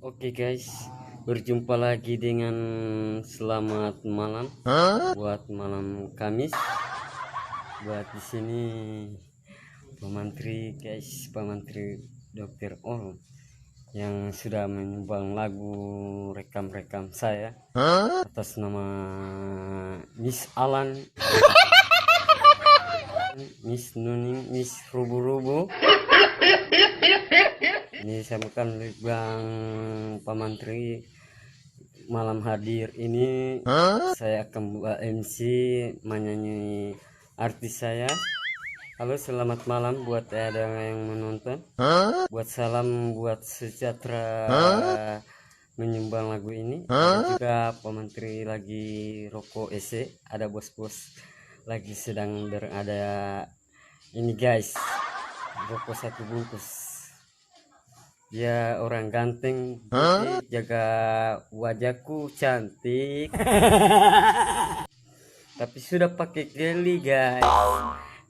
Oke guys, berjumpa lagi dengan selamat malam buat malam Kamis. Buat di sini pemantri guys, pemantri Dokter Ol yang sudah menyumbang lagu rekam saya atas nama Miss Alan, Miss Nuning, Miss Rubu-Rubu. Ini saya bukan bang pemantri malam hadir ini. Saya akan buat MC menyanyi artis saya. Halo, selamat malam buat ada yang menonton. Buat salam buat sejahtera menyumbang lagu ini. Ada juga pemantri lagi rokok EC, ada bos-bos lagi sedang berada ini guys, rokok 1 bungkus. Dia orang ganteng, jaga wajahku cantik. Tapi sudah pakai geli guys,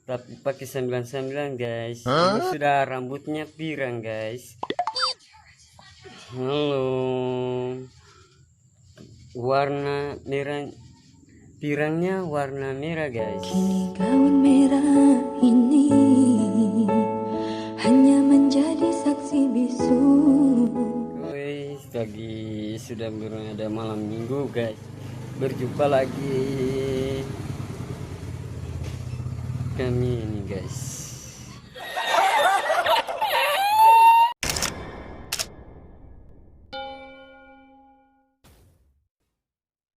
tapi pakai 99 guys. Ini sudah rambutnya pirang guys. Halo, warna merah, pirangnya warna merah guys. Kini gaun merah ini hanya menjadi saksi bisu. Woi, lagi sudah berada malam minggu guys. Berjumpa lagi kami ini guys.